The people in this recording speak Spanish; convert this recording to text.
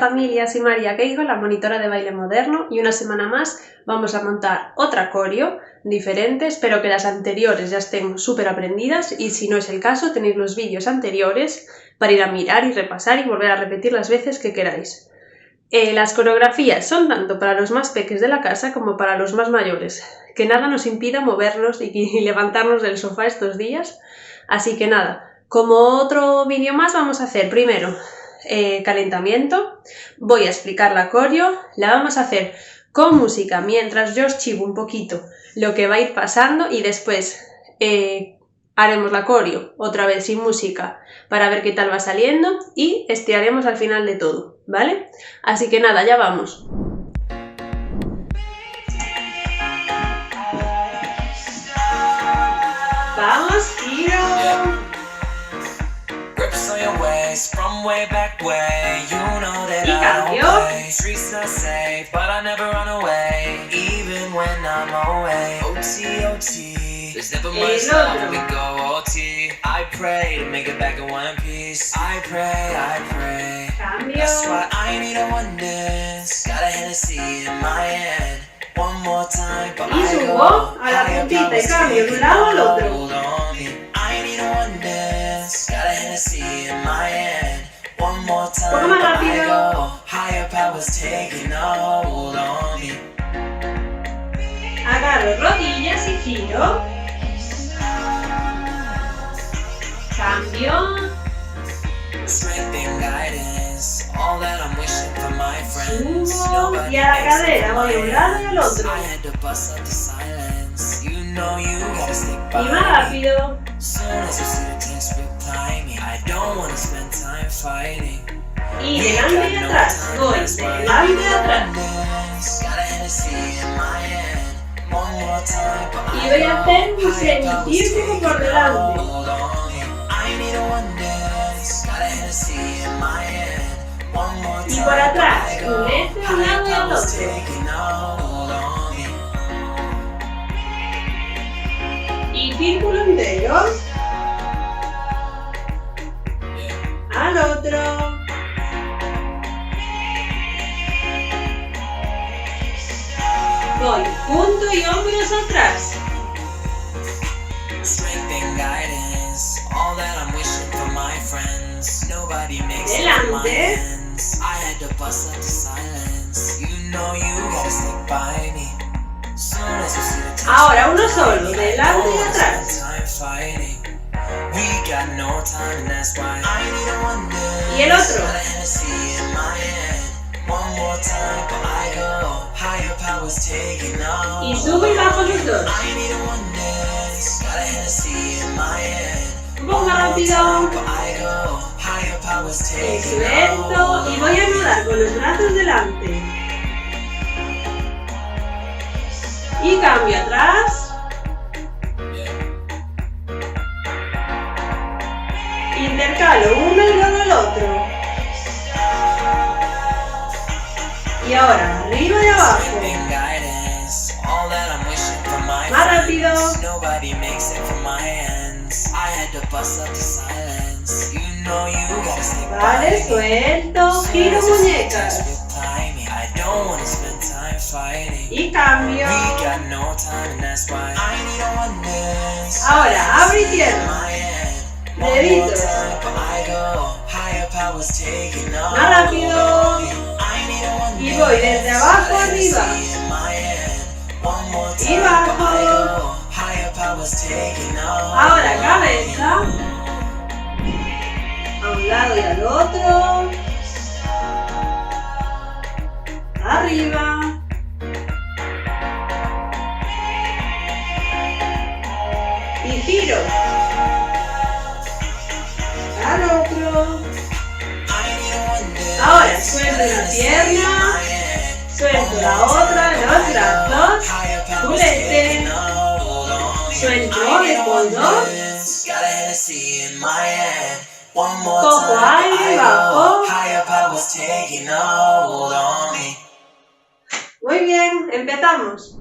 familia, soy María Keigo, la monitora de baile moderno, y una semana más vamos a montar otra coreo diferente. Espero que las anteriores ya estén súper aprendidas y si no es el caso tenéis los vídeos anteriores para ir a mirar y repasar y volver a repetir las veces que queráis. Las coreografías son tanto para los más peques de la casa como para los más mayores, que nada nos impida movernos y levantarnos del sofá estos días. Así que nada, como otro vídeo más vamos a hacer primero calentamiento, voy a explicar la coreo, la vamos a hacer con música mientras yo os chivo un poquito lo que va a ir pasando y después haremos la coreo otra vez sin música para ver qué tal va saliendo y estiraremos al final de todo, ¿vale? Así que nada, ya vamos. Vamos, giro. From way back way, you know that Y I don't cambio. play. Streets not safe, but I never run away, even when I'm away. OT, OT, there's never much love when we go OT. I pray to make it back in one piece. I pray. Cambio. That's why I need a oneness. Got a Hennessy in my hand. One more time, but Y subo a la puntita y cambio de un lado al otro. hold on me. I need a oneness. Got a Hennessy in my hand. One more time, Poco más but I rápido. go. Higher powers taking a hold on me. Agarro rodillas y giro. Cambio. Strength and guidance, all that I'm wishing for my friends. Subo Nobody y a la makes it cadera for voy my de un lado y al ends. otro. I had to bust up the silence. You know you gotta stick Y by más me. rápido. Soon as you see the text, reply me. I don't wanna spend time fighting. Y delante y atrás. Voy delante y atrás. Got a Hennessy in my hand. One more time, but Y voy a hacer un semicírculo por delante. hold on me. I need a oneness. Got a Hennessy in my hand. One more Y time, por atrás, but I go. un lado y al Powers otro. taking a hold on me. Y círculo entero. Al otro. Voy punto y hombros atrás. Strength and guidance, all that I'm wishing for my friends. Nobody makes it for my Delante. ends. I had to bust up the silence. You know you gotta stick by me. Soon as you see the text, Ahora uno solo, I delante y don't wanna atrás. spend time fighting. We got no time and that's why I need a oneness. Y el otro. Got a Hennessy in my hand. One more time, but I go. Higher powers taking off. Y subo y bajo los dos. I need a oneness. Got a Hennessy in my hand. Un poco más rápido. Y suelto. Y voy a anudar con los brazos delante. Y cambio atrás. Intercalo uno y luego el otro. Y ahora, arriba y abajo. Más rápido. Vale, suelto. Giro muñecas. Y cambio. Ahora, abre y cierra. Deditos. Más rápido. Y voy desde abajo arriba. Y bajo. Ahora cabeza. A un lado y al otro. Arriba. Y giro. Al otro. Ahora suelto una pierna. Suelto la otra, los brazos. Culete. Suelto de fondo. Cojo aire, bajo. Muy bien, empezamos.